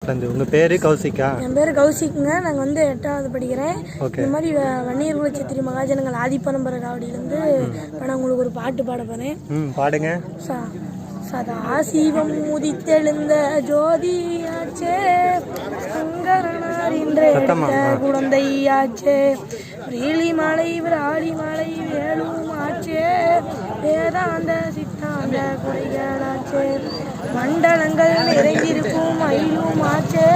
Friend. உங்கள் பேர் கௌசிக்கா? என் பேர் கௌசிக்குங்க. நாங்கள் வந்து 8வது படிக்கிறேன். இந்த மாதிரி வன்னியர் குலச்சித்திரி மகாஜனங்கள் ஆதிப்பரம்பரை காவடியிலேருந்து இப்போ நான் உங்களுக்கு ஒரு பாட்டு பாட போகிறேன். பாடுங்க. சதா சிவம் உதித்தெழுந்த ஜோதியாச்சே, சங்கரனார் இன்றே குழந்தையாச்சே, விழிமலை விராலிமலை வேலும் ஆச்சே, வேதாந்த சித்தாந்த குறைகளாச்சே, மண்டலங்கள் நிறைந்திருக்கும் மயிலும் ஆச்சே,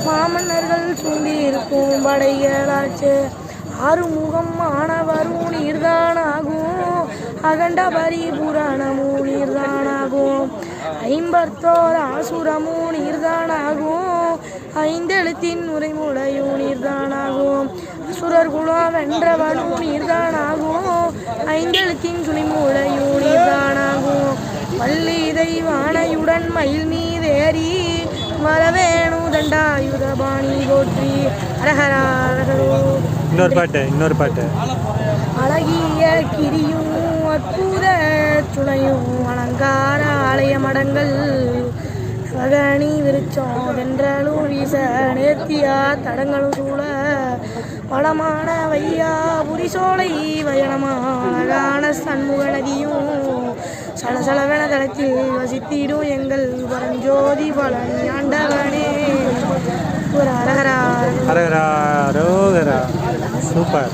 மாமன்னர்கள் சூண்டியிருக்கும் படைகளாச்சே, ஆறுமுகம் ஆனவரும் நீர்தானாகும், அகண்ட பரிபுராணமும் நீர்தானாகும், ஐம்பத்தோர் ஆசுரமும் நீர்தானாகும், ஐந்தெழுத்தின் உரைமுடையும் நீர்தானாகும், அசுரர் குலம் வென்றவனும் நீர்தானாகும், ஐந்தெழுத்தின் துணிமுடையும் நீர்தானாகும், வள்ளி தெய்வானையுடன் மயில் மீதேறி வரவேணு தண்டாயுதபாணி போற்றி. அரஹரோ. இன்னொரு பாட்டு. அழகிய கிரியும் அற்புத துணையும் அலங்கார ஆலய மடங்கள், சகனி விருச்சம் வென்றலும் வீச நேர்த்தியா தடங்களும் சூழ, வளமான வையா புரிசோலை வயனமான சண்முக நதியும், சலசலவென தளத்தில் வசித்திடும் எங்கள் பரஞ்சோதி பலன் ஆண்டவனே. ஒரு அரகரா. அரகரா ரோகரா. சூப்பர்.